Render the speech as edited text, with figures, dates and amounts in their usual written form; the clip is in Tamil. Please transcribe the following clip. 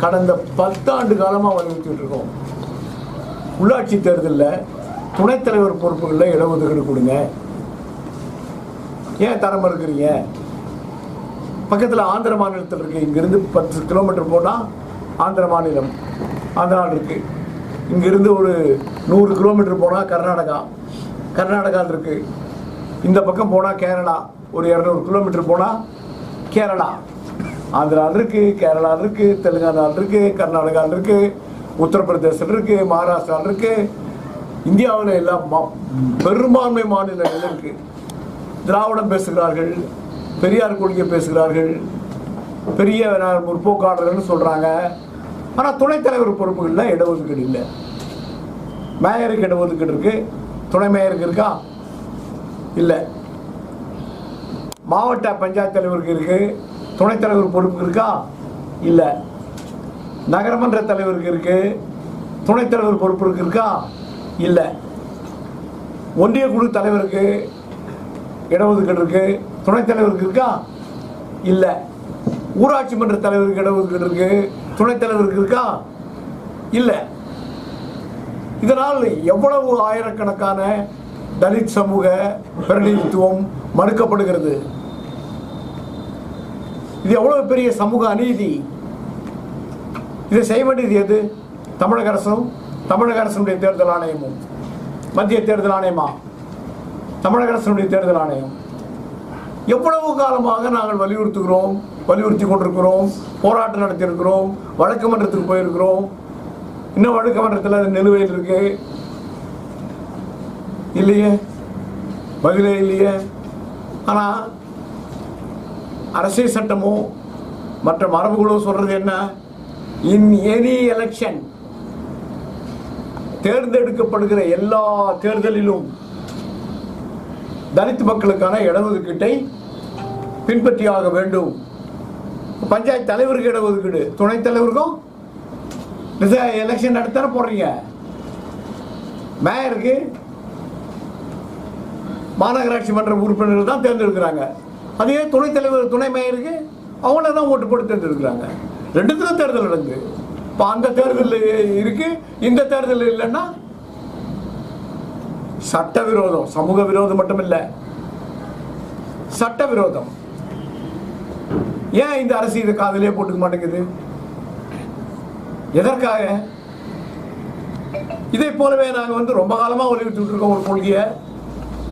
கடந்த 10 ஆண்டு காலமாக வலியுறுத்திட்டு இருக்கோம். உள்ளாட்சி தேர்தலில் துணைத் தலைவர் பொறுப்புகளில் இடஒதுக்கீடு கொடுங்க. ஏன் தரம் இருக்கிறீங்க? பக்கத்தில் ஆந்திர மாநிலத்தில் இருக்குது. இங்கேருந்து 10 கிலோமீட்டர் போனால் ஆந்திர மாநிலம், ஆந்திரா இருக்குது. இங்கேருந்து ஒரு 100 கிலோமீட்டர் போனால் கர்நாடகாவில் இருக்குது. இந்த பக்கம் போனால் கேரளா, ஒரு 200 கிலோமீட்டர் போனால் கேரளா. ஆந்திராவில் இருக்குது, கேரளாவில் இருக்குது, தெலுங்கானாவில் இருக்குது, கர்நாடகாவில் இருக்குது, உத்தரப்பிரதேசத்தில் இருக்குது, மகாராஷ்டிராவில் இருக்குது. இந்தியாவில் எல்லாம் பெரும்பான்மை மாநிலங்கள் இருக்குது. திராவிடம் பேசுகிறார்கள், பெரியார் கொள்கை பேசுகிறார்கள், பெரிய முற்போக்காளர்கள்னு சொல்கிறாங்க. ஆனால் துணைத் தலைவர் பொறுப்புகளில் இடஒதுக்கீடு இல்லை. மேயருக்கு இடஒதுக்கீடு இருக்குது, துணை மேயருக்கு இருக்கா? இல்லை. மாவட்ட பஞ்சாயத்து தலைவருக்கு இருக்குது, துணைத் தலைவர் பொறுப்பு இருக்கா? இல்லை. நகரமன்ற தலைவருக்கு இருக்குது, துணைத் தலைவர் பொறுப்பு இருக்கா? இல்லை. ஒன்றிய குழு தலைவருக்கு இடஒதுக்கீடு இருக்கு, துணைத் தலைவருக்கு இருக்கா? இல்லை. ஊராட்சி மன்ற தலைவருக்கு இடஒதுக்கீடு இருக்கு, துணைத் தலைவருக்கு இருக்கா? இல்லை. இதனால் எவ்வளவு ஆயிரக்கணக்கான தலித் சமூக பிரதிநிதித்துவம் மறுக்கப்படுகிறது. இது எவ்வளவு பெரிய சமூக அநீதி. இதை செய்ய வேண்டியது எது? தமிழக அரசும், தமிழக அரசுடைய தேர்தல் ஆணையமும். மத்திய தேர்தல் ஆணையமா? தமிழக அரசுடைய தேர்தல் ஆணையம். எவ்வளவு காலமாக நாங்கள் வலியுறுத்தி கொண்டிருக்கிறோம், போராட்டம் நடத்தியிருக்கிறோம், வழக்கு மன்றத்துக்கு போயிருக்கிறோம். இன்னும் வழக்கு மன்றத்தில் அது நிலுவையில் இருக்கு. இல்லையே, பதிலே இல்லையே. ஆனால் அரசியல் சட்டமும் மற்ற மரபுகளும் சொல்றது என்ன? இன் எனி எலெக்ஷன், தேர்ந்தெடுக்கப்படுகிற எல்லா தேர்தலிலும் தலித் மக்களுக்கான இடஒதுக்கீட்டை பின்பற்றியாக வேண்டும். பஞ்சாயத்து தலைவருக்கு இடஒதுக்கீடு, துணைத் தலைவருக்கும் எலெக்ஷன் நடத்தான போடுறீங்க. மேயருக்கு மாநகராட்சி மன்ற உறுப்பினர்கள் தான் தேர்ந்தெடுக்கிறாங்க. அதே துணைத் தலைவர், துணை மேயருக்கு அவங்கள தான் ஓட்டு போட்டு தேர்ந்தெடுக்கிறாங்க. ரெண்டுத்துக்கும் தேர்தல் நடந்து. இப்போ அந்த தேர்தல் இருக்கு, இந்த தேர்தல் இல்லைன்னா சட்ட விரோதம். சமூக விரோதம் மட்டும் இல்லை, சட்ட விரோதம். ஏன் இந்த அரசு இதை காதலே போட்டுக்க மாட்டேங்குது? எதற்காக? இதை போலவே நாங்கள் ரொம்ப காலமாக வலியுறுத்திட்டு இருக்கோம் ஒரு கொள்கையை.